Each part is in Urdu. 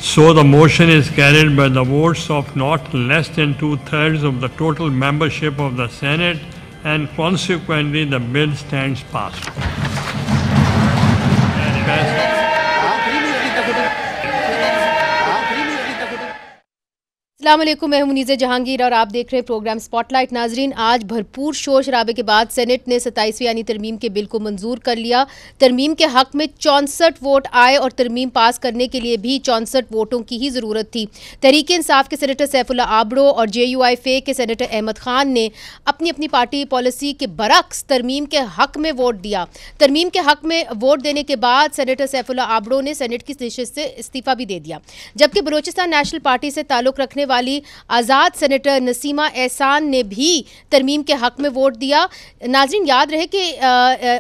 So the motion is carried by the votes of not less than 2/3 of the total membership of the Senate, and consequently the bill stands passed. السلام علیکم، میں ہوں منیزہ جہانگیر اور آپ دیکھ رہے ہیں پروگرام اسپاٹ لائٹ۔ ناظرین، آج بھرپور شور شرابے کے بعد سینٹ نے 27ویں یعنی ترمیم کے بل کو منظور کر لیا۔ ترمیم کے حق میں 64 ووٹ آئے اور ترمیم پاس کرنے کے لیے بھی 64 ووٹوں کی ہی ضرورت تھی۔ تحریک انصاف کے سینیٹر سیف اللہ آبڑو اور JUI فے کے سینیٹر احمد خان نے اپنی اپنی پارٹی پالیسی کے برعکس ترمیم کے حق میں ووٹ دیا۔ ترمیم کے حق میں ووٹ دینے کے بعد سینیٹر سیف اللہ آبڑو نے سینٹ کی نشست سے استعفیٰ بھی دے دیا، جبکہ بلوچستان نیشنل پارٹی سے تعلق رکھنے والی آزاد سینیٹر نسیمہ احسان نے بھی ترمیم کے حق میں ووٹ دیا۔ ناظرین، یاد رہے کہ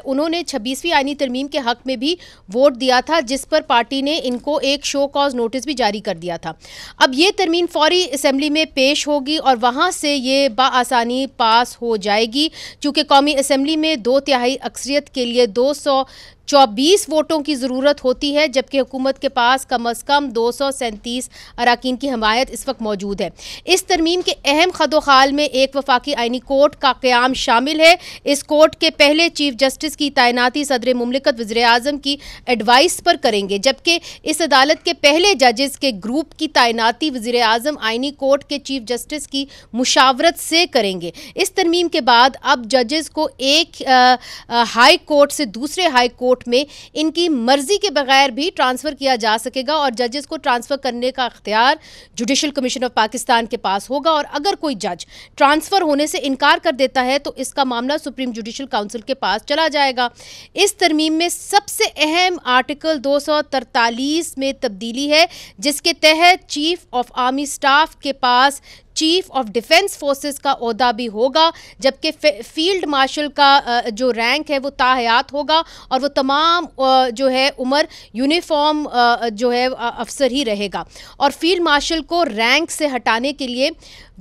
انہوں نے 26ویں آئینی ترمیم کے حق میں بھی ووٹ دیا تھا، جس پر پارٹی نے ان کو ایک شو کاز نوٹس بھی جاری کر دیا تھا۔ اب یہ ترمیم فوری اسمبلی میں پیش ہوگی اور وہاں سے یہ بآسانی پاس ہو جائے گی، چونکہ قومی اسمبلی میں 2/3 اکثریت کے لیے 224 ووٹوں کی ضرورت ہوتی ہے، جبکہ حکومت کے پاس کم از کم 237 اراکین کی حمایت اس وقت موجود ہے۔ اس ترمیم کے اہم خد و خال میں ایک وفاقی آئینی کورٹ کا قیام شامل ہے۔ اس کورٹ کے پہلے چیف جسٹس کی تعیناتی صدر مملکت وزیر اعظم کی ایڈوائس پر کریں گے، جبکہ اس عدالت کے پہلے ججز کے گروپ کی تعیناتی وزیر اعظم آئینی کورٹ کے چیف جسٹس کی مشاورت سے کریں گے۔ اس ترمیم کے بعد اب ججز کو ایک ہائی کورٹ سے دوسرے ہائی کورٹ میں ان کی مرضی کے بغیر بھی ٹرانسفر کیا جا سکے گا، اور ججز کو ٹرانسفر کرنے کا اختیار جوڈیشل کمیشن آف پاکستان کے پاس ہوگا، اور اگر کوئی جج ٹرانسفر ہونے سے انکار کر دیتا ہے تو اس کا معاملہ سپریم جوڈیشل کونسل کے پاس چلا جائے گا۔ اس ترمیم میں سب سے اہم آرٹیکل 243 میں تبدیلی ہے، جس کے تحت چیف آف آرمی سٹاف کے پاس چیف آف ڈیفنس فورسز کا عہدہ بھی ہوگا، جبکہ فیلڈ مارشل کا جو رینک ہے وہ تاحیات ہوگا، اور وہ تمام جو ہے عمر یونیفارم جو ہے افسر ہی رہے گا، اور فیلڈ مارشل کو رینک سے ہٹانے کے لیے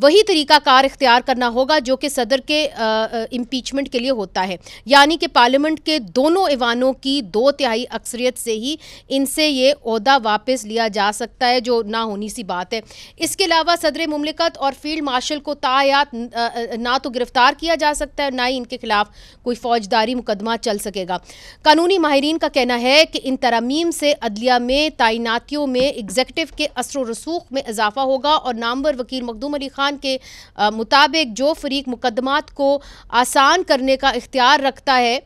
وہی طریقہ کار اختیار کرنا ہوگا جو کہ صدر کے امپیچمنٹ کے لیے ہوتا ہے، یعنی کہ پارلیمنٹ کے دونوں ایوانوں کی 2/3 اکثریت سے ہی ان سے یہ عہدہ واپس لیا جا سکتا ہے، جو نہ ہونی سی بات ہے۔ اس کے علاوہ صدر مملکت اور فیلڈ مارشل کو تاحیات نہ تو گرفتار کیا جا سکتا ہے، نہ ہی ان کے خلاف کوئی فوجداری مقدمہ چل سکے گا۔ قانونی ماہرین کا کہنا ہے کہ ان ترامیم سے عدلیہ میں تعیناتیوں میں ایگزیکٹو کے اثر و رسوخ میں اضافہ ہوگا، اور نامور وکیل مخدوم علی خان کے مطابق جو فریق مقدمات کو آسان کرنے کا اختیار رکھتا ہے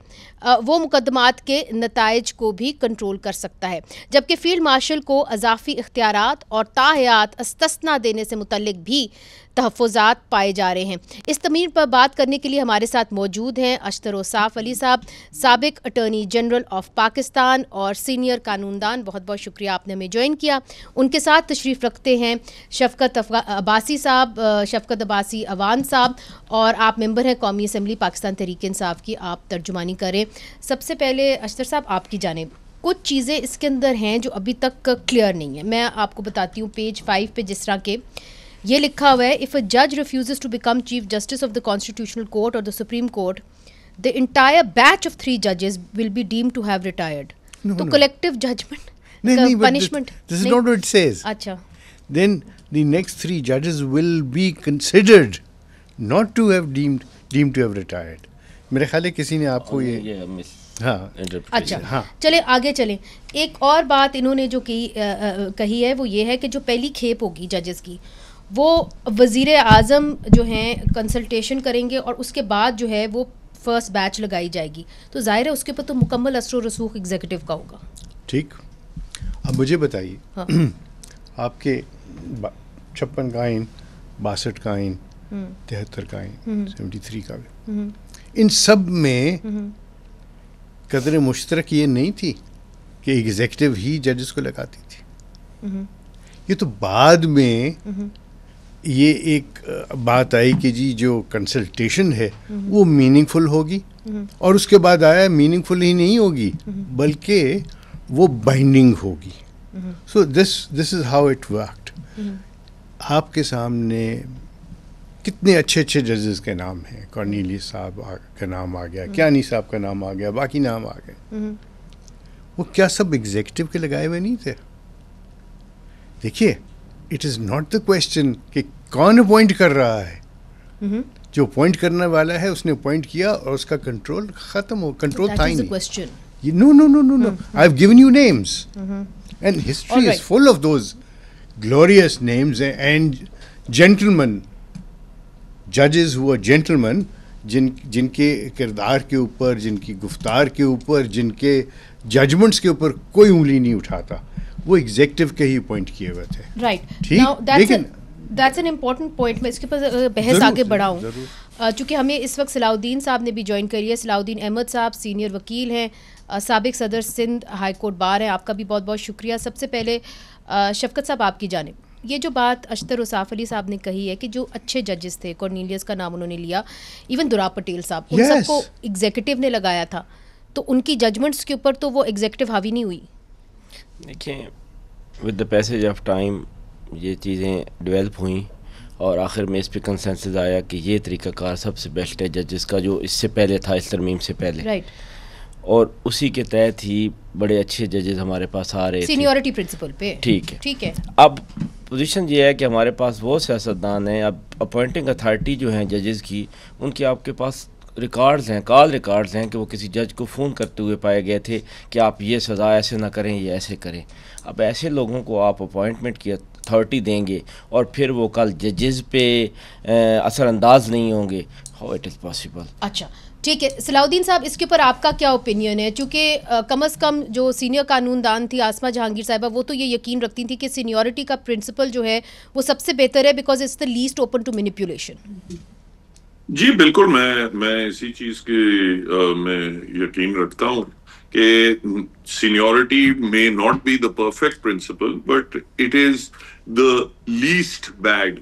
وہ مقدمات کے نتائج کو بھی کنٹرول کر سکتا ہے، جبکہ فیلڈ مارشل کو اضافی اختیارات اور تاحیات استثنا دینے سے متعلق بھی تحفظات پائے جا رہے ہیں۔ اس ترمیم پر بات کرنے کے لیے ہمارے ساتھ موجود ہیں اشتر اوصاف علی صاحب، سابق اٹارنی جنرل آف پاکستان اور سینئر قانوندان۔ بہت بہت شکریہ آپ نے ہمیں جوائن کیا۔ ان کے ساتھ تشریف رکھتے ہیں شفقت عباسی صاحب، شفقت عباسی اوان صاحب، اور آپ ممبر ہیں قومی اسمبلی پاکستان تحریک انصاف کی، آپ ترجمانی کریں۔ سب سے پہلے اشتر صاحب آپ کی جانب کچھ چیزیں اس کے اندر ہیں جو ابھی تک کلیئر نہیں ہیں۔ میں آپ کو بتاتی ہوں، پیج 5 پہ جس طرح کہ یہ لکھا ہوا ہے، if a judge refuses to become chief justice of the constitutional court or the supreme court, the entire batch of 3 judges will be deemed to have retired. تو collective judgment punishment this is not what it says. اچھا، Then the next 3 judges will be considered not to have deemed to have retired. میرے خیال ہے کسی نے آپ کو یہ ہاں اچھا ہاں، چلے آگے چلیں۔ ایک اور بات انہوں نے جو کہی ہے وہ یہ ہے کہ جو پہلی کھیپ ہوگی ججز کی، وہ وزیر اعظم جو ہیں کنسلٹیشن کریں گے، اور اس کے بعد جو ہے وہ فرسٹ بیچ لگائی جائے گی، تو ظاہر ہے اس کے اوپر تو مکمل اثر و رسوخ ایگزیکٹو کا ہوگا۔ ٹھیک، اب مجھے بتائیے آپ کے 56 کا آئین، 62 کا آئین، 73 کا آئین، 73 کا بھی، ان سب میں قدر مشترک یہ نہیں تھی کہ ایگزیکٹو ہی ججز کو لگاتی تھی۔ یہ تو بعد میں یہ ایک بات آئی کہ جی جو کنسلٹیشن ہے وہ میننگ فل ہوگی، اور اس کے بعد آیا میننگ فل ہی نہیں ہوگی بلکہ وہ بائنڈنگ ہوگی۔ سو دس از ہاؤ اٹ ورکڈ۔ آپ کے سامنے کتنے اچھے اچھے ججز کے نام ہیں، کارنیلیس صاحب کا نام آ گیا، کیانی صاحب کا نام آ گیا، باقی نام آ گئے، وہ کیا سب ایگزیکٹو کے لگائے ہوئے نہیں تھے؟ دیکھیے it is not the question کہ کون اپوائنٹ کر رہا ہے. جو اپوائنٹ کرنے والا ہے اس نے اپوائنٹ کیا اور اس کا کنٹرول ختم ہو, کنٹرول تھا ہی نہیں. No. I've given you names. And history is full of those glorious names and gentlemen, judges who are gentlemen, جن کے کردار کے اوپر, جن کی گفتار کے اوپر, جن کے ججمنٹس کے اوپر کوئی انگلی نہیں اٹھاتا, وہ ایگزیکٹو کے ہی اپوائنٹ کیے ہوئے تھے. رائٹ, لیکن دیٹس این امپورٹنٹ پوائنٹ. میں اس کے اوپر بحث آگے بڑھاؤں چونکہ ہمیں اس وقت صلاح الدین صاحب نے بھی جوائن کری ہے. صلاح الدین احمد صاحب سینئر وکیل ہیں, سابق صدر سندھ ہائی کورٹ بار ہیں. آپ کا بھی بہت بہت شکریہ. سب سے پہلے شفقت صاحب آپ کی جانب, یہ جو بات اشتر اوصاف علی صاحب نے کہی ہے کہ جو اچھے ججز تھے, کارنیلیس کا نام انہوں نے لیا, ایون دورا پٹیل صاحب, ان سب کو ایگزیکٹو نے لگایا تھا, تو ان کی ججمنٹس کے اوپر تو وہ ایگزیکٹو حاوی نہیں ہوئی. دیکھیں with the passage of time یہ چیزیں ڈیولپ ہوئیں اور آخر میں اس پہ کنسنسس آیا کہ یہ طریقہ کار سب سے بیسٹ ہے ججز کا جو اس سے پہلے تھا, اس ترمیم سے پہلے. رائٹ. اور اسی کے تحت ہی بڑے اچھے ججز ہمارے پاس آ رہے تھے سینیورٹی پرنسپل پہ. ٹھیک ہے. اب پوزیشن یہ ہے کہ ہمارے پاس وہ سیاستدان ہیں, اب اپوائنٹنگ اتھارٹی جو ہیں ججز کی, ان کے آپ کے پاس ریکارڈز ہیں, کال ریکارڈز ہیں کہ وہ کسی جج کو فون کرتے ہوئے پائے گئے تھے کہ آپ یہ سزا ایسے نہ کریں, یہ ایسے کریں. اب ایسے لوگوں کو آپ اپوائنٹمنٹ کی اتھارٹی دیں گے اور پھر وہ کل ججز پہ اثر انداز نہیں ہوں گے, ہاؤ اٹ از پاسبل. اچھا ٹھیک ہے. صلاح الدین صاحب اس کے اوپر آپ کا کیا اوپینین ہے؟ چونکہ کم از کم جو سینئر قانون دان تھی آسما جہانگیر صاحبہ, وہ تو یہ یقین رکھتی تھی کہ سینیورٹی کا پرنسپل جو ہے وہ سب سے بہتر ہے because it's the least open to manipulation. جی بالکل, میں اسی چیز کے میں یقین رکھتا ہوں کہ seniority may not be the perfect principle but it is the least bad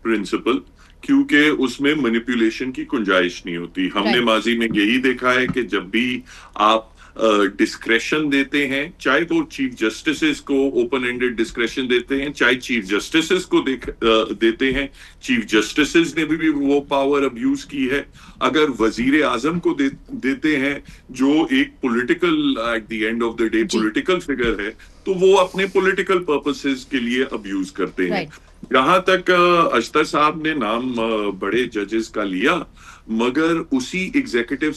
principle, کیونکہ اس میں مینیپولیشن کی گنجائش نہیں ہوتی. ہم نے ماضی میں یہی دیکھا ہے کہ جب بھی آپ ڈسکریشن دیتے ہیں, چاہے وہ چیف جسٹسز کو اوپن اینڈڈ ڈسکریشن دیتے ہیں, چاہے چیف جسٹسز کو دیتے ہیں, چیف جسٹسز نے بھی وہ پاور ابیوز کی ہے. اگر وزیر اعظم کو دیتے ہیں جو ایک political at the end of the day political figure ہے, تو وہ اپنے پولیٹیکل پرپسز کے لیے ابیوز کرتے ہیں. جہاں تک اشتر صاحب نے نام بڑے ججز کا لیا, مگر اسی ایگزیکٹو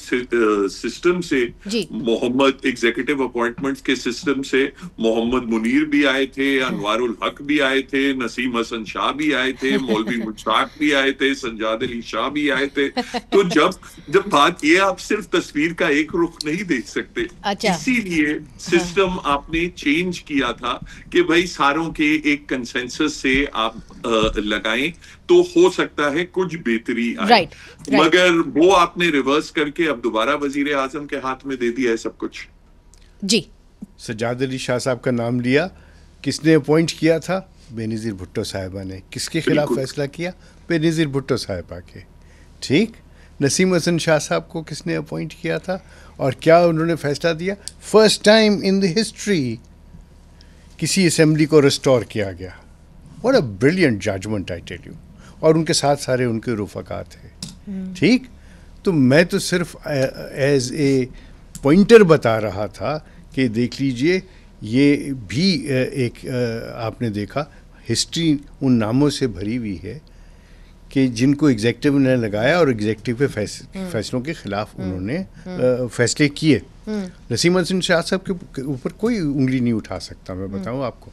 سسٹم سے محمد ایگزیکٹو اپوائنٹمنٹس کے سسٹم سے محمد منیر بھی آئے تھے, انوار الحق بھی آئے تھے, نسیم حسن شاہ بھی آئے تھے, مولوی مشتاق بھی آئے تھے, سجاد علی شاہ بھی آئے تھے. تو جب بات یہ, آپ صرف تصویر کا ایک رخ نہیں دیکھ سکتے, اسی لیے سسٹم آپ نے چینج کیا تھا کہ بھائی ساروں کے ایک کنسنسس سے آپ لگائیں تو ہو سکتا ہے کچھ بہتری آئے. مگر وہ آپ نے ریورس کر کے اب دوبارہ وزیر اعظم کے ہاتھ میں دے دیا ہے سب کچھ. جی, سجاد علی شاہ صاحب کا نام لیا, کس نے اپوائنٹ کیا تھا؟ بے نظیر بھٹو صاحبہ نے. کس کے خلاف فیصلہ کیا؟ بے نظیر بھٹو صاحبہ کے. ٹھیک. نسیم حسن شاہ صاحب کو کس نے اپوائنٹ کیا تھا اور کیا انہوں نے فیصلہ دیا؟ First time in the history کسی اسمبلی کو ریسٹور کیا گیا. What a brilliant judgment I tell you. اور ان کے ساتھ سارے ان کے رفقات ہیں. ٹھیک. تو میں تو صرف ایز اے پوائنٹر بتا رہا تھا کہ دیکھ لیجئے, یہ بھی ایک آپ نے دیکھا ہسٹری ان ناموں سے بھری ہوئی ہے کہ جن کو ایگزیکٹو نے لگایا اور ایگزیکٹو کے فیصلوں کے خلاف انہوں نے فیصلے کیے. نسیم حسن شاہ صاحب کے اوپر کوئی انگلی نہیں اٹھا سکتا, میں بتاؤں آپ کو.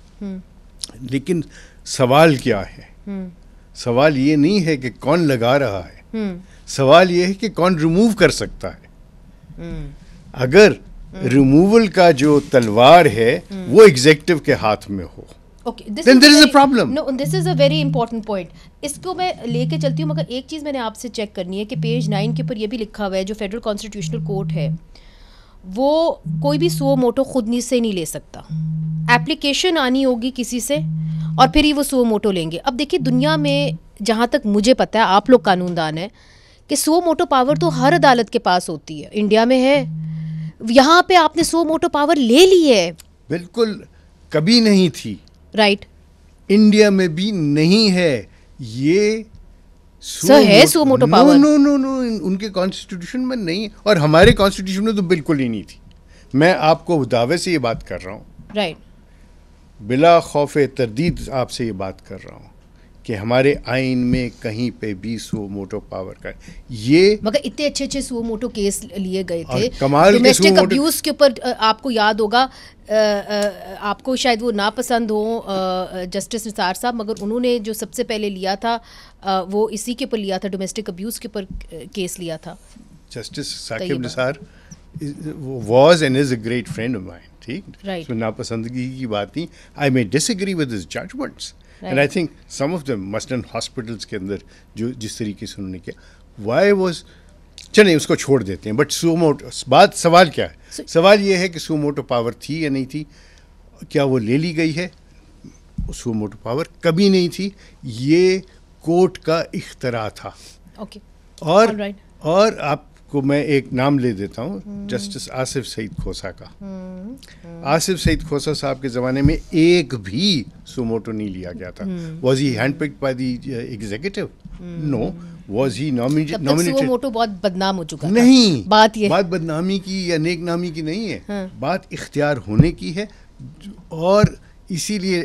لیکن سوال کیا ہے؟ سوال یہ نہیں ہے کہ کون لگا رہا ہے, سوال یہ ہے کہ کون ریموو کر سکتا ہے. اگر ریموول کا جو تلوار ہے وہ ایگزیکٹو کے ہاتھ میں ہو, then there is a problem. No, this is a very important point. اس کو میں لے کے چلتی ہوں, مگر ایک چیز میں نے آپ سے چیک کرنی ہے کہ پیج 9 کے اوپر یہ بھی لکھا ہوا ہے, جو فیڈرل کانسٹیٹیوشنل کورٹ ہے وہ کوئی بھی سو موٹو خود سے نہیں لے سکتا. ایپلیکیشن آنی ہوگی کسی سے اور پھر ہی وہ سو موٹو لیں گے. اب دیکھیے دنیا میں جہاں تک مجھے پتہ ہے, آپ لوگ قانون دان ہیں, کہ سو موٹو پاور تو ہر عدالت کے پاس ہوتی ہے. انڈیا میں ہے, یہاں پہ آپ نے سو موٹو پاور لے لی ہے. بالکل کبھی نہیں تھی. رائٹ. انڈیا میں بھی نہیں ہے یہ ہے سو موٹو پاور. نو ان کے کانسٹیٹیوشن میں نہیں ہے, اور ہمارے کانسٹیٹیوشن میں تو بالکل ہی نہیں تھی. میں آپ کو دعوے سے یہ بات کر رہا ہوں. رائٹ. بلا خوف تردید آپ سے یہ بات کر رہا ہوں کہ ہمارے آئین میں کہیں پہ بھی سو موٹو پاور کا یہ مگر اتنے اچھے اچھے سو موٹو کیس لیے گئے تھے کمال ڈومیسٹک ابیوز کے اوپر. آپ کو یاد ہوگا, آپ کو شاید وہ ناپسند ہوں جسٹس نثار صاحب, مگر انہوں نے جو سب سے پہلے لیا تھا وہ اسی کے اوپر لیا تھا, ڈومیسٹک ابیوز کے اوپر کیس لیا تھا. Justice Saqib Nisar was and is a great friend of mine, ٹھیک, اس میں ناپسندگی کی بات نہیں. I may disagree with his judgments and I think some of them مثلاً ہاسپٹلس کے اندر جو جس طریقے سے انہوں نے کیا, وائی واز, چلیں اس کو چھوڑ دیتے ہیں. بٹ سو موٹو بات, سوال کیا ہے؟ سوال یہ ہے کہ سو موٹو پاور تھی یا نہیں تھی, کیا وہ لے لی گئی ہے؟ سو موٹو پاور کبھی نہیں تھی, یہ کورٹ کا اختراع تھا. اور آپ کو میں ایک نام لے دیتا ہوں, جسٹس آصف سعید کھوسا کا. آصف سعید کھوسا صاحب کے زمانے میں ایک بھی سو موٹو نہیں لیا گیا تھا. Was he hand picked by the executive? No. Was he nominated? So موٹو بہت بدنام ہو چکا نہیں. بات بدنامی کی یا نیک نامی کی نہیں ہے, بات اختیار ہونے کی ہے. اور اسی لیے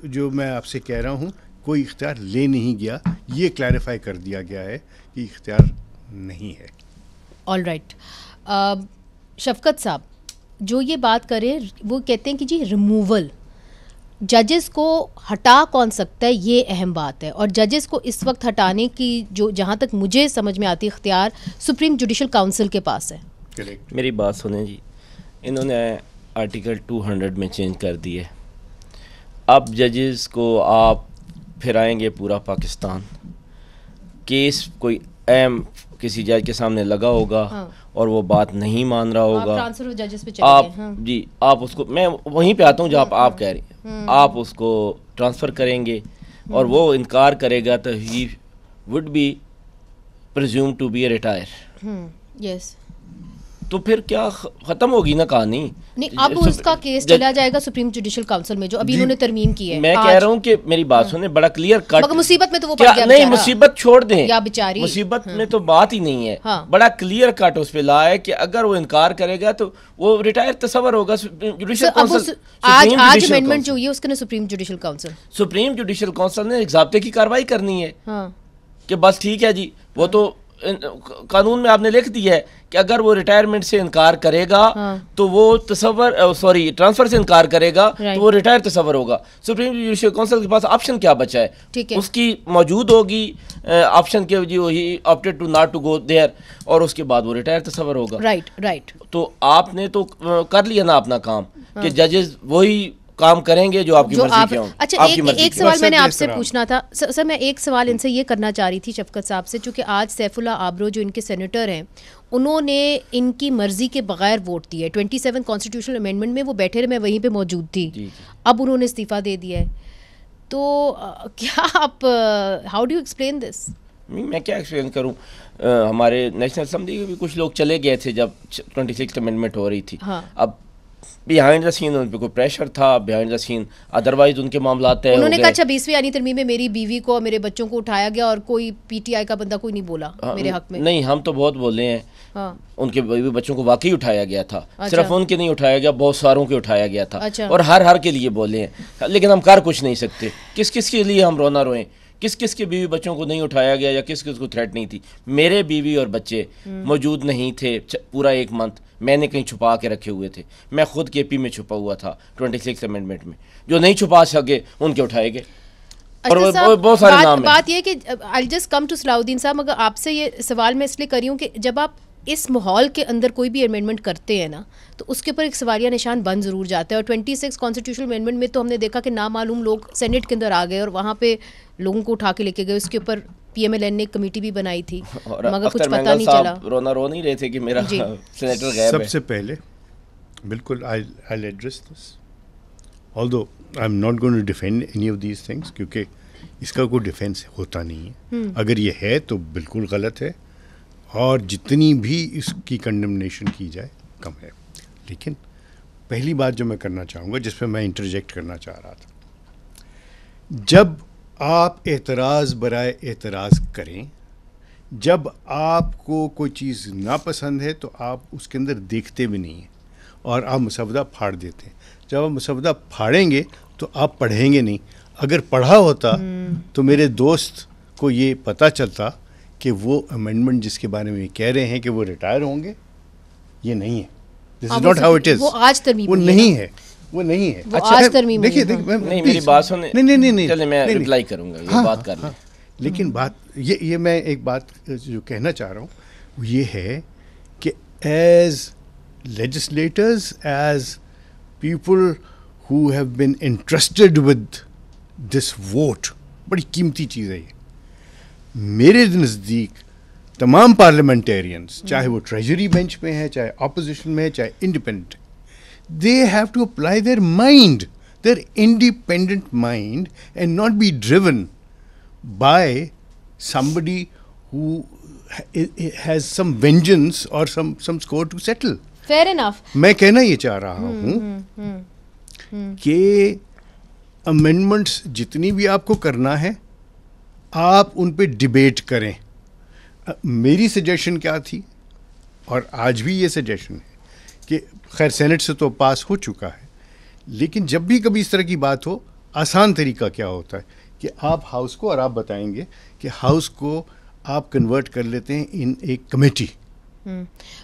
جو میں آپ سے کہہ رہا ہوں, کوئی اختیار لے نہیں گیا, یہ کلیریفائی کر دیا گیا ہے کہ اختیار نہیں ہے. All right. شفقت صاحب جو یہ بات کریں, وہ کہتے ہیں کہ جی ریموول ججز کو ہٹا کون سکتا ہے, یہ اہم بات ہے. اور ججز کو اس وقت ہٹانے کی جو جہاں تک مجھے سمجھ میں آتی اختیار سپریم جوڈیشل کاؤنسل کے پاس ہے. میری بات سنیں جی, انہوں نے آرٹیکل 200 میں چینج کر دی ہے. اب ججز کو آپ پھرائیں گے پورا پاکستان. کیس کوئی اہم کسی جج کے سامنے لگا ہوگا اور وہ بات نہیں مان رہا ہوگا, آپ جی آپ اس کو, میں وہیں پہ آتا ہوں جہاں آپ کہہ رہی ہیں, آپ اس کو ٹرانسفر کریں گے اور وہ انکار کرے گا تو he would be presumed to be a retire. Yes, تو پھر کیا ختم ہوگی نا کہانی. نہیں, اب اس کا کیس چلا جائے گا سپریم جوڈیشل کاؤنسل میں, جو ابھی انہوں نے ترمیم کی ہے. میں کہہ رہا ہوں کہ میری بات سنیں, بڑا کلیئر کٹ. مگر مصیبت میں تو وہ پڑ گیا, نہیں مصیبت چھوڑ دیں, یا بیچاری مصیبت میں تو بات ہی نہیں ہے. بڑا کلیئر کٹ اس پہ لا ہے کہ اگر وہ انکار کرے گا تو وہ ریٹائر تصور ہوگا. جوڈیشل کونسل آج امینڈمنٹ جو ہوئی ہے اس کے نا سپریم جوڈیشل کونسل نے ایک ضابطے کی کارروائی کرنی ہے کہ بس ٹھیک ہے جی, وہ تو قانون میں آپ نے لکھ دیا ہے کہ اگر وہ ریٹائرمنٹ سے انکار کرے گا تو وہ ٹرانسفر سے انکار کرے گا تو وہ ریٹائر تصور ہوگا. سپریم جوڈیشل کونسل کے پاس آپشن کیا بچا ہے, اس کی موجود ہوگی آپشن کے جی وہی opted to not to go there, اور اس کے بعد وہ ریٹائر تصور ہوگا. رائٹ. تو آپ نے تو کر لیا نا اپنا کام کہ ججز وہی کام کریں گے جو آپ کی مرضی کے ہوں. اچھا, ایک سوال میں نے آپ سے پوچھنا تھا سر, میں ایک سوال ان سے یہ کرنا چاہ رہی تھی شفقت صاحب سے, چونکہ آج سیف اللہ آبرو جو ان کے سینیٹر ہیں, انہوں نے ان کی مرضی کے بغیر ووٹ دیا ہے 27 کانسٹیٹیوشنل امینڈمنٹ میں. وہ بیٹھے رہے, میں وہیں پہ موجود تھی, اب انہوں نے استعفیٰ دے دیا ہے. تو کیا آپ, how do you explain this? میں کیا ایکسپلین کروں, ہمارے نیشنل اسمبلی کے بھی کچھ لوگ چلے گئے تھے جب 26 امینڈمنٹ ہو رہی تھی. اب بیہائنڈ دا سین ان پہ کوئی پریشر تھا, بیہائنڈ دا سین ادروائز ان کے معاملات طے ہو گئے. انہوں نے کہا اچھا 20ویں آئینی ترمیم میں میری بیوی کو اور میرے بچوں کو اٹھایا گیا اور کوئی پی ٹی آئی کا بندہ کوئی نہیں بولا میرے حق میں. نہیں, ہم تو بہت بولے ہیں, ان کے بیوی بچوں کو واقعی اٹھایا گیا تھا, صرف ان کے نہیں اٹھایا گیا, بہت ساروں کے اٹھایا گیا تھا, اور ہر کے لیے بولے ہیں, لیکن ہم کر کچھ نہیں سکتے. کس کے لیے ہم رونا روئیں, کس کے بیوی بچوں کو نہیں اٹھایا گیا یا کس کو تھریٹ نہیں تھی. میرے بیوی اور بچے موجود نہیں تھے پورا 1 منتھ, میں نے کہیں چھپا کے رکھے ہوئے تھے. میں خود کے پی میں چھپا ہوا تھا 26 امینڈمنٹ میں, جو نہیں چھپا سکے ان کے اٹھائے گئے. اور بہت سارے نام ہیں. بات یہ کہ I'll just come to صلاح الدین صاحب, مگر آپ سے یہ سوال میں اس لیے کر رہی ہوں کہ جب آپ اس ماحول کے اندر کوئی بھی امینڈمنٹ کرتے ہیں نا, تو اس کے اوپر ایک سوالیہ نشان بن ضرور جاتا ہے. اور 26 کانسٹیٹیوشنل امینڈمنٹ میں تو ہم نے دیکھا کہ نامعلوم لوگ سینٹ کے اندر آ گئے اور وہاں پہ لوگوں کو اٹھا کے لے کے گئے. اس کے اوپر پی ایم ایل این نے ایک کمیٹی بھی بنائی تھی, مگر کچھ پتہ نہیں چلا. رونا رو نہیں رہے تھے کہ میرا سینیٹر غائب ہے. سب سے پہلے بالکل I'll address this, although I'm not going to defend any of these things, کیونکہ اس کا کوئی ڈیفینس ہوتا نہیں ہے. اگر یہ ہے تو بالکل غلط ہے, اور جتنی بھی اس کی کنڈمنیشن کی جائے کم ہے. لیکن پہلی بات جو میں کرنا چاہوں گا, جس پہ میں انٹرجیکٹ کرنا چاہ رہا تھا, جب آپ اعتراض برائے اعتراض کریں, جب آپ کو کوئی چیز ناپسند ہے تو آپ اس کے اندر دیکھتے بھی نہیں ہیں اور آپ مسودہ پھاڑ دیتے ہیں. جب آپ مسودہ پھاڑیں گے تو آپ پڑھیں گے نہیں. اگر پڑھا ہوتا تو میرے دوست کو یہ پتہ چلتا کہ وہ امینڈمنٹ جس کے بارے میں کہہ رہے ہیں کہ وہ ریٹائر ہوں گے, یہ نہیں ہے. This is not how it is. وہ آج ترمیم وہ نہیں ہے, وہ نہیں ہے. آج ترمیم دیکھیے نہیں میری بات سنیں. نہیں چلیں میں ریپلائی کروں گا, یہ بات کر لیں. لیکن بات یہ میں ایک بات جو کہنا چاہ رہا ہوں وہ یہ ہے کہ as legislators, as people who have been entrusted with this vote, بڑی قیمتی چیز ہے یہ. میرے نزدیک تمام پارلیمنٹیرینس, چاہے وہ ٹریجری بینچ میں ہے, چاہے اپوزیشن میں ہے, چاہے independent, they have to apply their mind, their independent mind, and not be driven by somebody who has some vengeance or some score to settle. Fair enough. میں کہنا یہ چاہ رہا ہوں کہ امینڈمنٹس جتنی بھی آپ کو کرنا ہے آپ ان پہ ڈبیٹ کریں. میری سجیشن کیا تھی, اور آج بھی یہ سجیشن ہے کہ خیر سینٹ سے تو پاس ہو چکا ہے, لیکن جب بھی کبھی اس طرح کی بات ہو, آسان طریقہ کیا ہوتا ہے کہ آپ ہاؤس کو, اور آپ بتائیں گے کہ ہاؤس کو آپ کنورٹ کر لیتے ہیں ان ایک کمیٹی.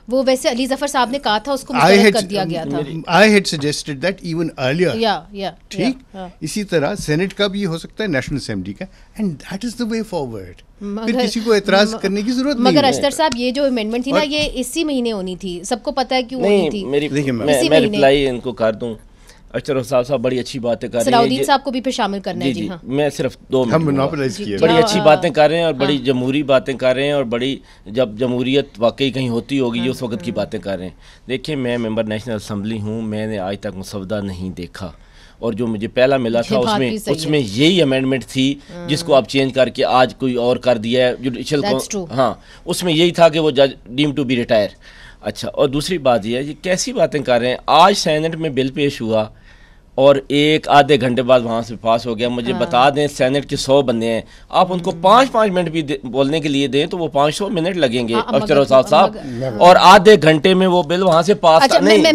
وہ ویسے علی ظفر صاحب نے کہا تھا, اس کو مسترد کر دیا گیا تھا. I had suggested that even earlier. ٹھیک, اسی طرح سینٹ کا بھی ہو سکتا ہے, نیشنل اسمبلی کا, and that is the way forward. پھر کسی کو اعتراض کرنے کی ضرورت نہیں. مگر اشتر صاحب یہ جو امینڈمنٹ تھی نا, یہ اسی مہینے ہونی تھی, سب کو پتہ ہے کیوں ہونی تھی. میں رپلائی ان کو کر دوں. اشرف صاحب بڑی اچھی باتیں کر رہے ہیں. صلاح صاحب کو بھی پھر شامل کرنا ہے. جی ہاں, میں صرف 2 منٹ. کیے بڑی اچھی باتیں کر رہے ہیں اور بڑی جمہوری باتیں کر رہے ہیں, اور بڑی جب جمہوریت واقعی کہیں ہوتی ہوگی اس وقت کی باتیں کر رہے ہیں. دیکھیں میں ممبر نیشنل اسمبلی ہوں, میں نے آج تک مسودہ نہیں دیکھا, اور جو مجھے پہلا ملا تھا اس میں یہی امینڈمنٹ تھی جس کو آپ چینج کر کے آج کوئی اور کر دیا ہے جوڈیشل کو. ہاں, اس میں یہی تھا کہ وہ جج ڈیم ٹو بی ریٹائر. اچھا, اور دوسری بات یہ ہے, یہ کیسی باتیں کر رہے ہیں. آج سینٹ میں بل پیش ہوا اور آدھے گھنٹے بعد وہاں سے پاس ہو گیا. مجھے بتا دیں سینٹ کے 100 بندے ہیں, آپ ان کو 5 منٹ بھی بولنے کے لیے دیں تو وہ 500 منٹ لگیں گے اشرف صاحب, اور آدھے گھنٹے میں وہ بل وہاں سے پاس نہیں. میں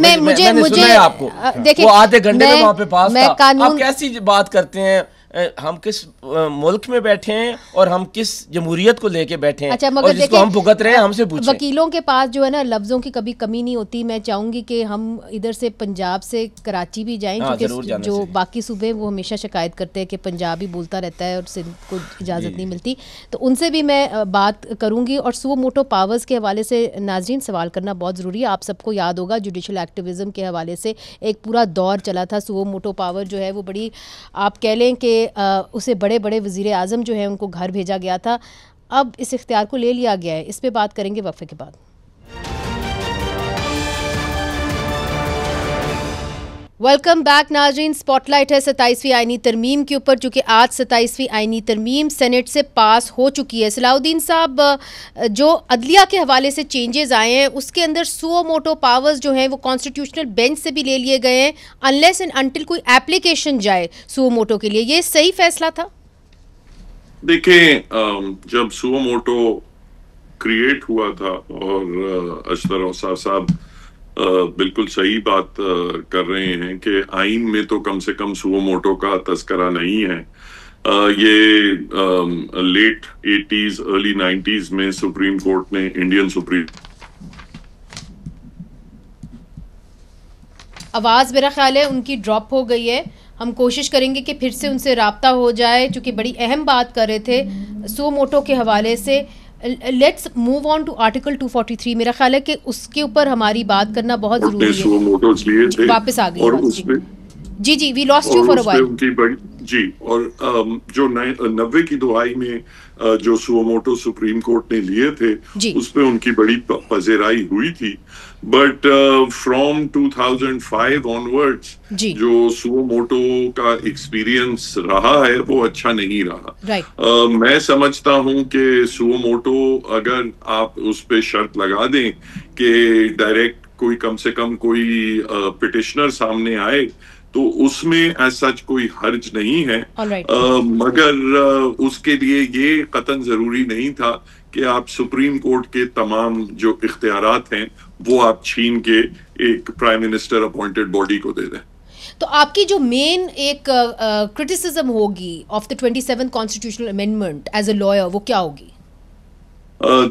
نے سنا ہے آپ کو, وہ آدھے گھنٹے میں وہاں پہ پاس تھا. آپ کیسی بات کرتے ہیں, ہم کس ملک میں بیٹھے ہیں اور ہم کس جمہوریت کو لے کے بیٹھے ہیں, اور جس کو ہم بھگت رہے ہیں ہم سے پوچھیں. وکیلوں کے پاس جو ہے نا لفظوں کی کبھی کمی نہیں ہوتی. میں چاہوں گی کہ ہم ادھر سے پنجاب سے کراچی بھی جائیں, کیونکہ جو باقی صوبے وہ ہمیشہ شکایت کرتے ہیں کہ پنجابی بولتا رہتا ہے اور سندھ کو اجازت نہیں ملتی, تو ان سے بھی میں بات کروں گی. اور سو موٹو پاورز کے حوالے سے ناظرین سوال کرنا بہت ضروری ہے. آپ سب کو یاد ہوگا جوڈیشل ایکٹیویزم کے حوالے سے ایک پورا دور چلا تھا. سو موٹو پاور جو ہے وہ بڑی, آپ کہہ لیں کہ اسے بڑے بڑے وزیر اعظم جو ہیں ان کو گھر بھیجا گیا تھا. اب اس اختیار کو لے لیا گیا ہے. اس پہ بات کریں گے وقفے کے بعد. ویلکم بیک ناظرین. اسپاٹ لائٹ ہے 27ویں آئینی ترمیم کے اوپر, چونکہ آج 27ویں آئینی ترمیم سینٹ سے پاس ہو چکی ہے. صلاح الدین صاحب, جو عدلیہ کے حوالے سے چینجز آئے ہیں اس کے اندر سو موٹو پاورز جو ہیں وہ کانسٹیٹیوشنل بینچ سے بھی لے لیے گئے ہیں, انلیس اینڈ انٹل کوئی ایپلیکیشن جائے سو موٹو کے لیے. یہ صحیح فیصلہ تھا؟ دیکھیں, جب سو موٹو کریٹ ہوا تھا, اور اشتر اوصاف صاحب بالکل صحیح بات کر رہے ہیں کہ آئین میں تو کم سے کم سو موٹو کا تذکرہ نہیں ہے. یہ لیٹ 80s ارلی 90s میں سپریم کورٹ نے, انڈین سپریم آواز میرا خیال ہے ان کی ڈراپ ہو گئی ہے. ہم کوشش کریں گے کہ پھر سے ان سے رابطہ ہو جائے, چونکہ بڑی اہم بات کر رہے تھے سو موٹو کے حوالے سے. Let's move on to article 243. میرا خیال ہے کہ اس کے اوپر ہماری بات کرنا بہت ضروری ہے. واپس آ گئی. جی we lost you for a while. جی, اور جو 90 کی دہائی میں جو سو موٹو سپریم کورٹ نے لیے تھے اس پہ ان کی بڑی پذیرائی ہوئی تھی, بٹ فرام 2005 آنورڈز جو سو موٹو کا ایکسپیرئنس رہا ہے وہ اچھا نہیں رہا. میں سمجھتا ہوں کہ سو موٹو اگر آپ اس پہ شرط لگا دیں کہ ڈائریکٹ کوئی کم سے کم کوئی پٹیشنر سامنے آئے تو اس میں ایز سچ کوئی حرج نہیں ہے, مگر اس کے لیے یہ قطعاً ضروری نہیں تھا کہ آپ سپریم کورٹ کے تمام جو اختیارات ہیں وہ آپ چھین کے ایک پرائم منسٹر اپوائنٹڈ باڈی کو دے دیں. تو آپ کی جو مین ایک کرٹیسزم ہوگی of the 27 constitutional amendment as a lawyer وہ کیا ہوگی؟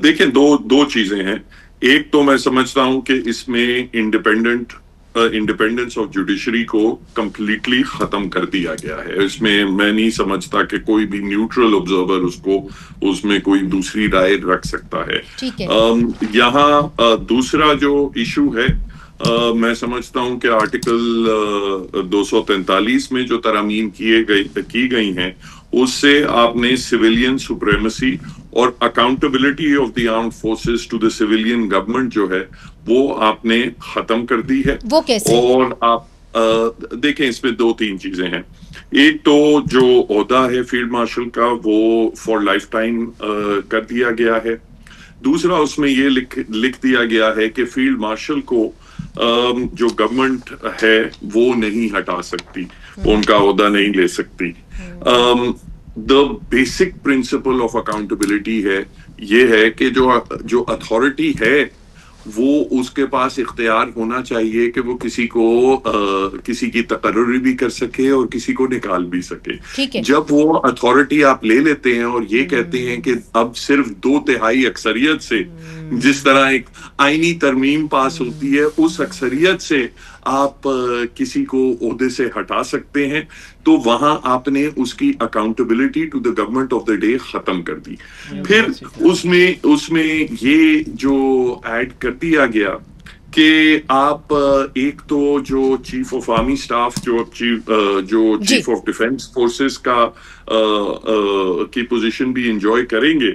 دیکھیں دو چیزیں ہیں. ایک تو میں سمجھتا ہوں کہ اس میں انڈیپینڈنس آف جوڈیشری کو کمپلیٹلی ختم کر دیا گیا ہے. اس میں نہیں سمجھتا کہ کوئی بھی نیوٹرل آبزرور اس میں کوئی دوسری رائے رکھ سکتا ہے. یہاں دوسرا جو ایشو ہے میں سمجھتا ہوں کہ آرٹیکل 243 میں جو ترامیم کی گئی ہیں اس سے آپ نے سویلین سپریمیسی اور accountability of the armed forces to the civilian government جو ہے وہ آپ نے ختم کر دی ہے. وہ کیسے؟ اور آپ دیکھیں اس میں 2-3 چیزیں ہیں. ایک تو جو عہدہ ہے فیلڈ مارشل کا وہ فار لائف ٹائم کر دیا گیا ہے. دوسرا اس میں یہ لکھ دیا گیا ہے کہ فیلڈ مارشل کو جو گورنمنٹ ہے وہ نہیں ہٹا سکتی, ان کا عہدہ نہیں لے سکتی. The basic principle of accountability ہے یہ ہے کہ جو اتھارٹی ہے وہ اس کے پاس اختیار ہونا چاہیے کہ وہ کسی کی تقرری بھی کر سکے اور کسی کو نکال بھی سکے. جب وہ اتھارٹی آپ لے لیتے ہیں اور یہ کہتے ہیں کہ اب صرف 2/3 اکثریت سے, جس طرح ایک آئینی ترمیم پاس ہوتی ہے اس اکثریت سے آپ کسی کو عہدے سے ہٹا سکتے ہیں, تو وہاں آپ نے اس کی accountability to the government of the day ختم کر دی. پھر اس میں یہ جو ایڈ کر دیا گیا کہ آپ ایک تو جو چیف آف آرمی اسٹاف جو چیف آف ڈیفینس فورسز کی پوزیشن بھی انجوائے کریں گے,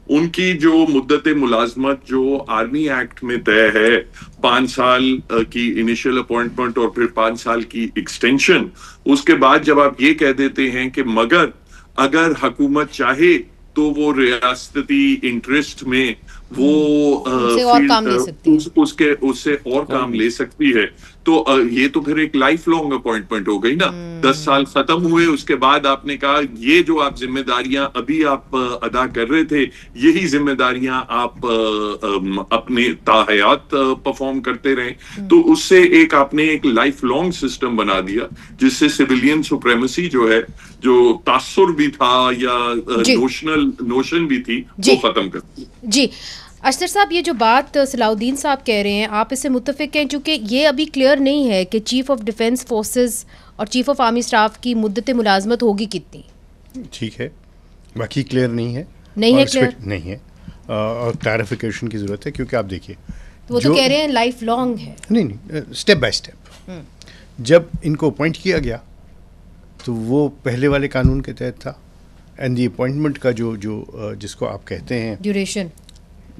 ان کی جو مدت ملازمت جو آرمی ایکٹ میں طے ہے 5 سال کی انیشل اپوائنٹمنٹ اور پھر 5 سال کی ایکسٹینشن, اس کے بعد جب آپ یہ کہہ دیتے ہیں کہ مگر اگر حکومت چاہے تو وہ ریاستی انٹرسٹ میں وہ اس سے اور کام لے سکتی ہے, تو یہ تو پھر ایک لائف لانگ اپوائنٹمنٹ ہو گئی نا. 10 سال ختم ہوئے, اس کے بعد آپ نے کہا یہ جو آپ ذمہ داریاں ابھی آپ ادا کر رہے تھے یہی ذمہ داریاں آپ اپنے تاحیات پرفارم کرتے رہیں. تو اس سے آپ نے ایک لائف لانگ سسٹم بنا دیا جس سے سویلین سپریمیسی جو ہے, جو تاثر بھی تھا یا نوشن بھی تھی, وہ ختم کر دی. جی اشتر صاحب, یہ جو بات صلاح الدین صاحب کہہ رہے ہیں آپ اس سے متفق ہیں, چونکہ یہ ابھی کلیئر نہیں ہے کہ چیف آف ڈیفینس فورسز اور چیف آف آرمی اسٹاف کی مدت ملازمت ہوگی کتنی. ٹھیک ہے, باقی کلیئر نہیں ہے نہیں ہے, اور کلیریفیکیشن کی ضرورت ہے, کیونکہ آپ دیکھیے وہ تو کہہ رہے ہیں لائف لانگ ہے. نہیں, اسٹیپ بائی اسٹیپ. جب ان کو اپوائنٹ کیا گیا تو وہ پہلے والے قانون کے تحت تھا, اینڈ دی اپوائنٹمنٹ کا جو جس کو آپ کہتے ہیں ڈیوریشن,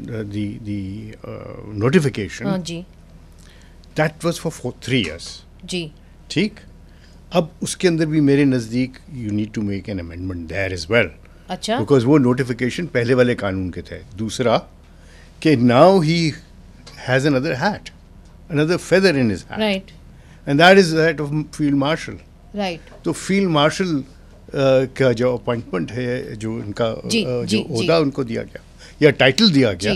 the notification, جی that was for 3 years. جی ٹھیک, اب اس کے اندر بھی میرے نزدیک you need to make an amendment there as well. اچھا, because وہ notification پہلے والے قانون کے تحت. دوسرا کہ now he has another hat, another feather in his hat, right, and that is that of field marshal. right. تو field marshal کا جو اپوائنٹمنٹ ہے, جو ان کا جو عہدہ ان کو دیا گیا یا ٹائٹل دیا گیا,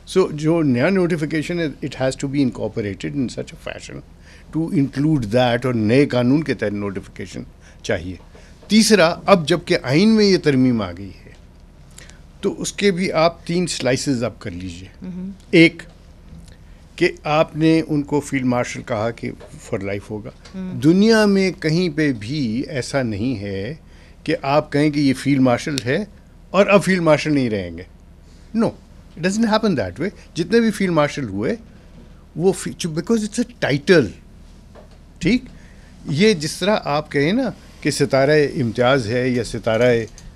سو جو نیا نوٹیفیکیشن ہے it has to be incorporated in such a fashion to include that, اور نئے قانون کے تحت نوٹیفیکیشن چاہیے. تیسرا, اب جب کہ آئین میں یہ ترمیم آ گئی ہے تو اس کے بھی آپ 3 سلائسز اب کر لیجئے. ایک کہ آپ نے ان کو فیلڈ مارشل کہا کہ فار لائف ہوگا. دنیا میں کہیں پہ بھی ایسا نہیں ہے کہ آپ کہیں کہ یہ فیلڈ مارشل ہے اور اب فیلڈ مارشل نہیں رہیں گے. No, it doesn't happen that way. جتنے بھی فیلڈ مارشل ہوئے وہ بیکاز اٹس اے ٹائٹل. ٹھیک, یہ جس طرح آپ کہیں نا کہ ستارہ امتیاز ہے یا ستارہ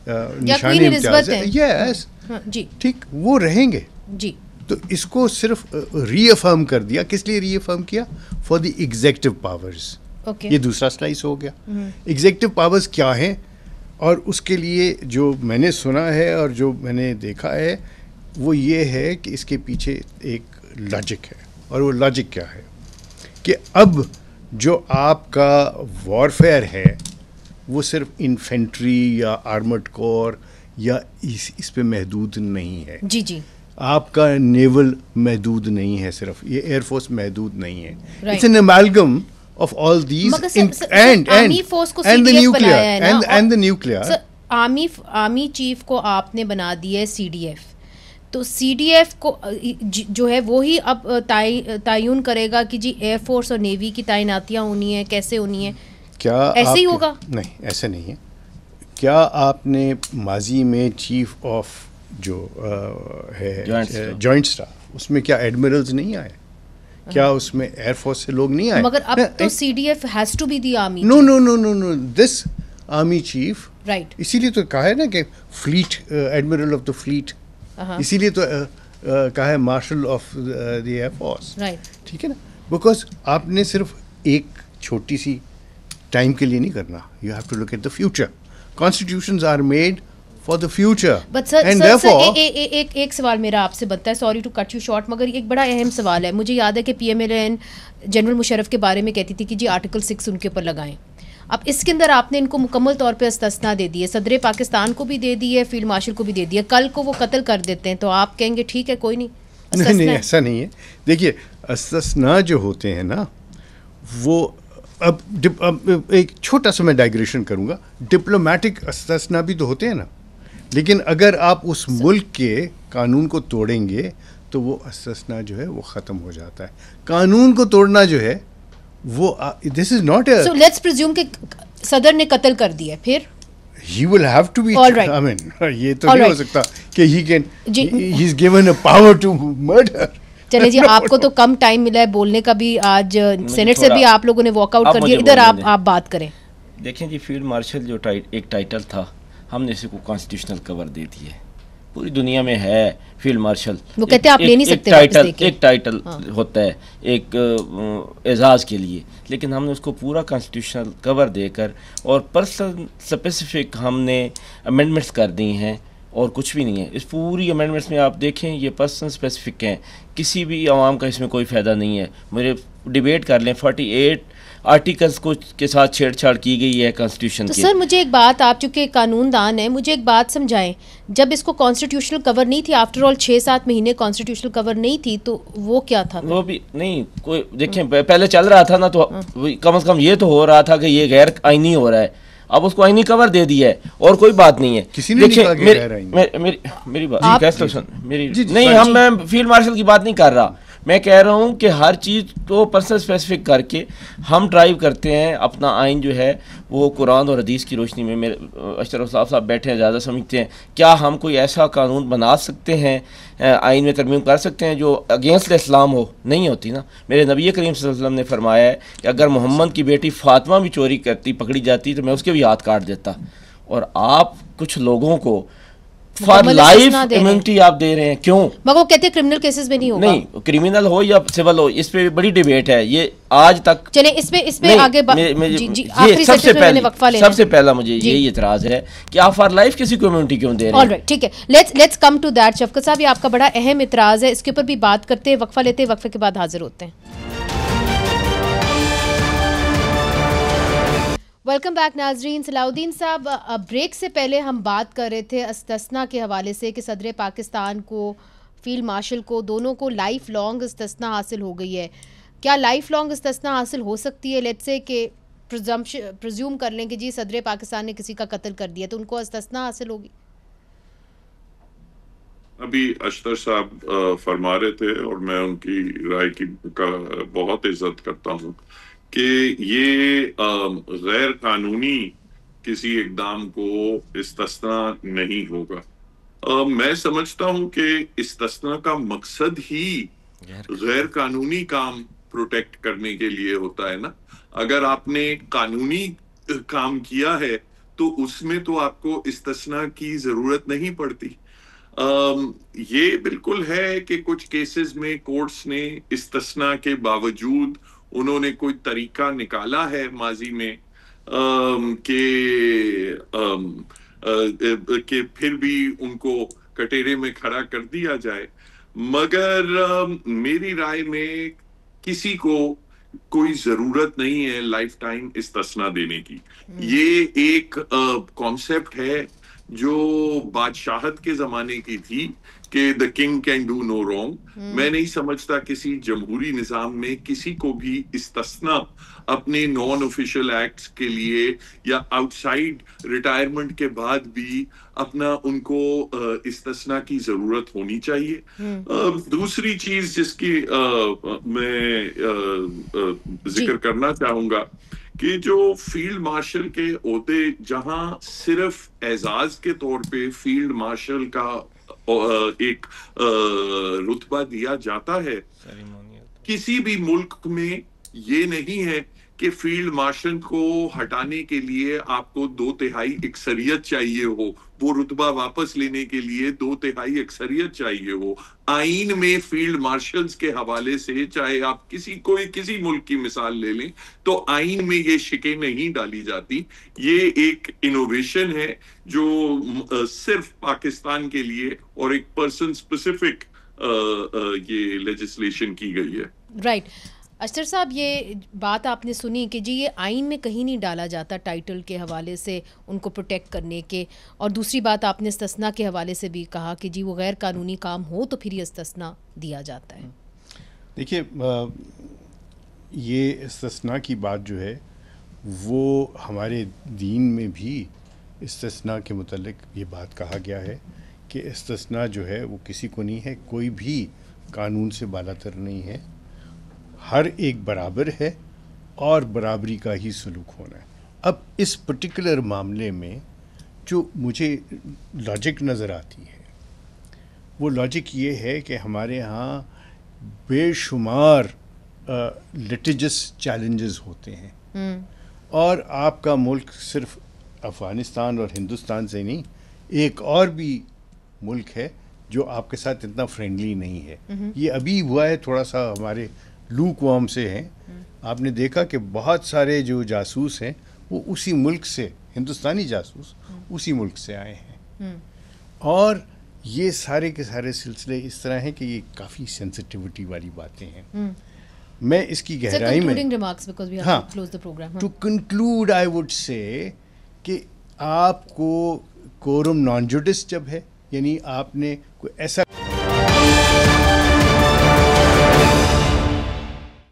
نشان امتیاز ہے, یس جی ٹھیک, وہ رہیں گے. جی, تو اس کو صرف ری افرم کر دیا. کس لیے ری افرم کیا؟ For the executive powers. یہ دوسرا سلائس ہو گیا. ایگزیکٹو پاورز کیا ہیں, اور اس کے لیے جو میں نے سنا ہے اور جو میں نے دیکھا ہے وہ یہ ہے کہ اس کے پیچھے ایک لاجک ہے, اور وہ لاجک کیا ہے کہ اب جو آپ کا وارفیئر ہے وہ صرف انفینٹری یا آرمرڈ کور یا اس پہ محدود نہیں ہے. جی جی, آپ کا نیول محدود نہیں ہے, صرف یہ ایئر فورس محدود نہیں ہے. It's an amalgam of all these مگر آرمی فورس کو and the CDF nuclear بنایا ہے نا, and the nuclear. Army chief کو آپ نے بنا دیا ہے CDF, تو CDF کو جو ہے وہی اب تعین کرے گا کہ جی ایئر فورس اور نیوی کی تعیناتیاں ہونی ہیں, کیسے ہونی ہیں, کیا ایسے ہی ہوگا؟ نہیں, ایسا نہیں ہے. کیا آپ نے ماضی میں چیف آف جو ہے جوائنٹ اسٹاف, اس میں کیا ایڈمرلز نہیں آئے؟ کیا اس میں ایئر فورس سے لوگ نہیں آئے؟ مگر اب تو CDF has to be the army. No, this army chief, right, اسی لیے تو کہا ہے نا کہ flat, admiral of the flat, اسی لیے تو کہا ہے martial of the air force. Right, ٹھیک ہے نا, بیکاز آپ نے صرف ایک چھوٹی سی ٹائم کے لیے نہیں کرنا, you have to look at the future. Constitutions are made for the future. But sir ایک سوال میرا آپ سے بنتا ہے, sorry to cut you short, مگر ایک بڑا اہم سوال ہے. مجھے یاد ہے کہ PMLN جنرل مشرف کے بارے میں کہتی تھی کہ جی آرٹیکل 6 ان کے اوپر لگائیں. اب اس کے اندر آپ نے ان کو مکمل طور پہ استثنا دے دی ہے, صدر پاکستان کو بھی دے دی ہے, فیلڈ مارشل کو بھی دے دی ہے. کل کو وہ قتل کر دیتے ہیں تو آپ کہیں گے ٹھیک ہے کوئی نہیں؟ نہیں, ایسا نہیں ہے. دیکھیے استثنا جو ہوتے ہیں نا, وہ اب ایک چھوٹا سا میں ڈائگریشن کروں گا. ڈپلومیٹک استثنا بھی تو ہوتے ہیں نا, لیکن اگر آپ اس ملک کے قانون کو توڑیں گے تو وہ استثنا جو ہے وہ ختم ہو جاتا ہے. قانون کو توڑنا جو ہے وہ this is not a, so let's presume کہ صدر نے قتل کر دیا, پھر he will have to be, I mean, یہ تو نہیں ہو سکتا کہ he is given a power to murder. چلے جی, آپ کو تو کم ٹائم ملا ہے بولنے کا بھی, آج سینٹ سے بھی آپ لوگوں نے واک آؤٹ کر دیا, ادھر آپ بات کریں. دیکھیں جی, فیلڈ مارشل جو ایک ٹائٹل تھا, ہم نے اسی کو کانسٹیٹیوشنل کور دے دی ہے. پوری دنیا میں ہے فیلڈ مارشل, وہ کہتے ہیں آپ لے نہیں سکتے, ایک ٹائٹل ہوتا ہے ایک اعزاز کے لیے, لیکن ہم نے اس کو پورا کانسٹیٹیوشنل کور دے کر اور پرسنل اسپیسیفک ہم نے امینڈمنٹس کر دی ہیں, اور کچھ بھی نہیں ہے. اس پوری امینڈمنٹس میں آپ دیکھیں یہ پرسنل اسپیسیفک ہیں, کسی بھی عوام کا اس میں کوئی فائدہ نہیں ہے. میرے ڈیبیٹ کر لیں, 48 آرٹیکلس کو کے ساتھ چھیڑ چھاڑ کی گئی ہے کانسٹیٹیوشن کی. تو سر مجھے ایک بات, آپ چونکہ قانون دان ہیں, مجھے ایک بات سمجھائیں, جب اس کو کانسٹیٹیوشنل کور نہیں تھی, آفٹر آل 6-7 مہینے کانسٹیٹیوشنل کور نہیں تھی, تو وہ کیا تھا؟ وہ بھی نہیں کوئی, دیکھیں پہلے چل رہا تھا نا, تو کم از کم یہ تو ہو رہا تھا کہ یہ غیر آئینی ہو رہا ہے. اب اس کو آئینی کور دے دیا ہے اور کوئی بات نہیں ہے. کسی نے نہیں کہا کہ غیر آئینی. میری بات نہیں, میں فیلڈ مارشل کی بات نہیں کر رہا, میں کہہ رہا ہوں کہ ہر چیز کو پرسنل اسپیسیفک کر کے ہم ڈرائیو کرتے ہیں اپنا آئین جو ہے وہ قرآن اور حدیث کی روشنی میں. میرے اشرف صاحب بیٹھے ہیں, زیادہ سمجھتے ہیں. کیا ہم کوئی ایسا قانون بنا سکتے ہیں, آئین میں ترمیم کر سکتے ہیں جو اگینسٹ اسلام ہو؟ نہیں ہوتی نا. میرے نبی کریم صلی اللہ علیہ وسلم نے فرمایا ہے کہ اگر محمد کی بیٹی فاطمہ بھی چوری کرتی, پکڑی جاتی, تو میں اس کے بھی ہاتھ کاٹ دیتا. اور آپ کچھ لوگوں کو فار لائف امیونٹی آپ دے رہے ہیں, کیوں؟ مگر وہ کہتے ہیں کرمنل کیسز میں نہیں ہوگا. نہیں, کرمنل ہو یا سول ہو, اس پہ بڑی ڈیبیٹ ہے. یہ آج تک چلیں اس پہ آگے سب سے پہلا مجھے یہی اعتراض ہے کہ آپ فار لائف کسی کمیونٹی کیوں دے رہے ہیں. آلرائٹ, ٹھیک ہے, لیٹس کم ٹو دیٹ. شفقت صاحب, یہ آپ کا بڑا اہم اعتراض ہے, اس کے اوپر بھی بات کرتے ہیں, وقفہ لیتے ہیں, وقفے کے بعد حاضر ہوتے ہیں. ویلکم بیک ناظرین. صلاح الدین صاحب, بریک سے پہلے ہم بات کر رہے تھے استثنا کے حوالے سے کہ صدر پاکستان کو, فیلڈ مارشل کو, دونوں کو لائف لانگ استثنا حاصل ہو گئی ہے. کیا لائف لانگ استثنا حاصل ہو سکتی ہے؟ لیٹس سے کہ پرزیوم کر لیں کہ جی صدر پاکستان نے کسی کا قتل کر دیا, تو ان کو استثنا حاصل ہوگی؟ ابھی اشتر صاحب فرما رہے تھے اور میں ان کی رائے کی بہت عزت کرتا ہوں کہ یہ غیر قانونی کسی اقدام کو استثنا نہیں ہوگا. میں سمجھتا ہوں کہ استثنا کا مقصد ہی غیر قانونی کام پروٹیکٹ کرنے کے لیے ہوتا ہے نا. اگر آپ نے قانونی کام کیا ہے تو اس میں تو آپ کو استثنا کی ضرورت نہیں پڑتی. یہ بالکل ہے کہ کچھ کیسز میں کورٹس نے استثنا کے باوجود انہوں نے کوئی طریقہ نکالا ہے ماضی میں کہ پھر بھی ان کو کٹہرے میں کھڑا کر دیا جائے. مگر میری رائے میں کسی کو کوئی ضرورت نہیں ہے لائف ٹائم استثنا دینے کی. یہ ایک کانسیپٹ ہے جو بادشاہت کے زمانے کی تھی کہ the king can do no wrong. میں نہیں سمجھتا کسی جمہوری نظام میں کسی کو بھی استثنا اپنے نان آفیشیل ایکٹس کے لیے یا آؤٹ سائڈ ریٹائرمنٹ کے بعد بھی اپنا ان کو استثنا کی ضرورت ہونی چاہیے. دوسری چیز جس کی میں ذکر کرنا چاہوں گا کہ جو فیلڈ مارشل کے عہدے جہاں صرف اعزاز کے طور پہ فیلڈ مارشل کا ایک رتبہ دیا جاتا ہے، کسی بھی ملک میں یہ نہیں ہے کہ فیلڈ مارشل کو ہٹانے کے لیے آپ کو 2/3 اکثریت چاہیے ہو، وہ رتبہ واپس لینے کے لیے 2/3 اکثریت چاہیے ہو. آئین میں فیلڈ مارشلز کے حوالے سے چاہے آپ کسی ملک کی مثال لے لیں تو آئین میں یہ شکیں نہیں ڈالی جاتی. یہ ایک انوویشن ہے جو صرف پاکستان کے لیے اور ایک پرسن اسپیسیفک یہ لیجسلیشن کی گئی ہے. رائٹ. اشتر صاحب، یہ بات آپ نے سنی کہ جی یہ آئین میں کہیں نہیں ڈالا جاتا ٹائٹل کے حوالے سے ان کو پروٹیکٹ کرنے کے، اور دوسری بات آپ نے استثنا کے حوالے سے بھی کہا کہ جی وہ غیر قانونی کام ہو تو پھر یہ استثنا دیا جاتا ہے. دیکھیے، یہ استثنا کی بات جو ہے وہ ہمارے دین میں بھی استثنا کے متعلق یہ بات کہا گیا ہے کہ استثنا جو ہے وہ کسی کو نہیں ہے، کوئی بھی قانون سے بالا تر نہیں ہے، ہر ایک برابر ہے اور برابری کا ہی سلوک ہونا ہے. اب اس پرٹیکولر معاملے میں جو مجھے لاجک نظر آتی ہے وہ لاجک یہ ہے کہ ہمارے ہاں بے شمار لٹیجس چیلنجز ہوتے ہیں، اور آپ کا ملک صرف افغانستان اور ہندوستان سے نہیں، ایک اور بھی ملک ہے جو آپ کے ساتھ اتنا فرینڈلی نہیں ہے. یہ ابھی ہوا ہے تھوڑا سا ہمارے لوک وارم سے ہیں. آپ نے دیکھا کہ بہت سارے جو جاسوس ہیں وہ اسی ملک سے، ہندوستانی جاسوس اسی ملک سے آئے ہیں. اور یہ سارے کے سارے سلسلے اس طرح ہیں کہ یہ کافی سینسٹیوٹی والی باتیں ہیں. میں اس کی گہرائی میں to conclude I would say کہ آپ کو کورم نان جوڈس جب ہے، یعنی آپ نے کوئی ایسا